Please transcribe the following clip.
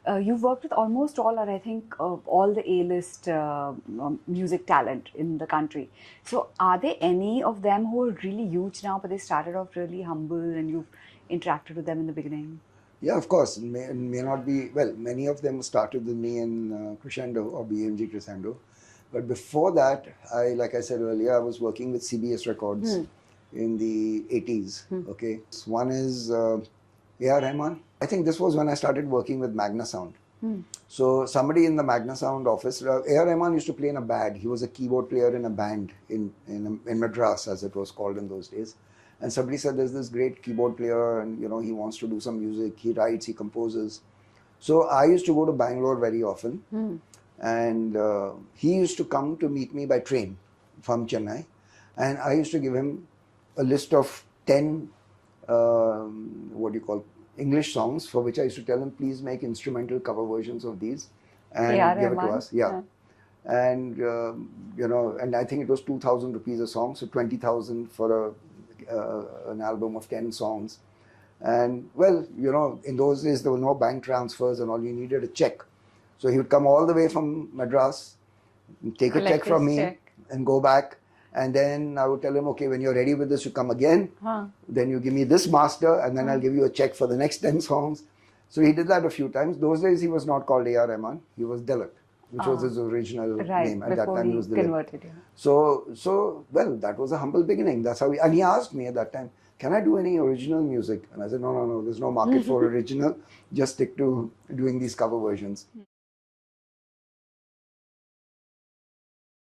You've worked with almost all, or I think all the A-list music talent in the country. So, are there any of them who are really huge now, but they started off really humble, and you've interacted with them in the beginning? Yeah, of course. May not be, well, many of them started with me in Crescendo or BMG Crescendo. But before that, like I said earlier, I was working with CBS Records in the 80s. Okay. One is A.R. Rahman. I think this was when I started working with Magna Sound. So somebody in the Magna Sound office, A.R. Rahman used to play in a band. He was a keyboard player in a band in Madras, as it was called in those days. And somebody said, there's this great keyboard player and, he wants to do some music. He writes, he composes. So I used to go to Bangalore very often. And he used to come to meet me by train from Chennai. And I used to give him a list of 10, English songs, for which I used to tell him, please make instrumental cover versions of these and A.R. give it to Rahman? us. Yeah. And, and I think it was 2,000 rupees a song, so 20,000 for an album of 10 songs. And well, in those days, there were no bank transfers and all, you needed a check. So he would come all the way from Madras, take a check from me and go back. And then I would tell him, okay, when you're ready with this, you come again. Then you give me this master and then I'll give you a check for the next 10 songs. So he did that a few times. Those days he was not called A.R. Rahman. He was Dilip, which was his original name. At that time he was Dilip. Converted, yeah. So, well, that was a humble beginning. That's how and he asked me at that time, can I do any original music? And I said, no, there's no market for original. Just stick to doing these cover versions.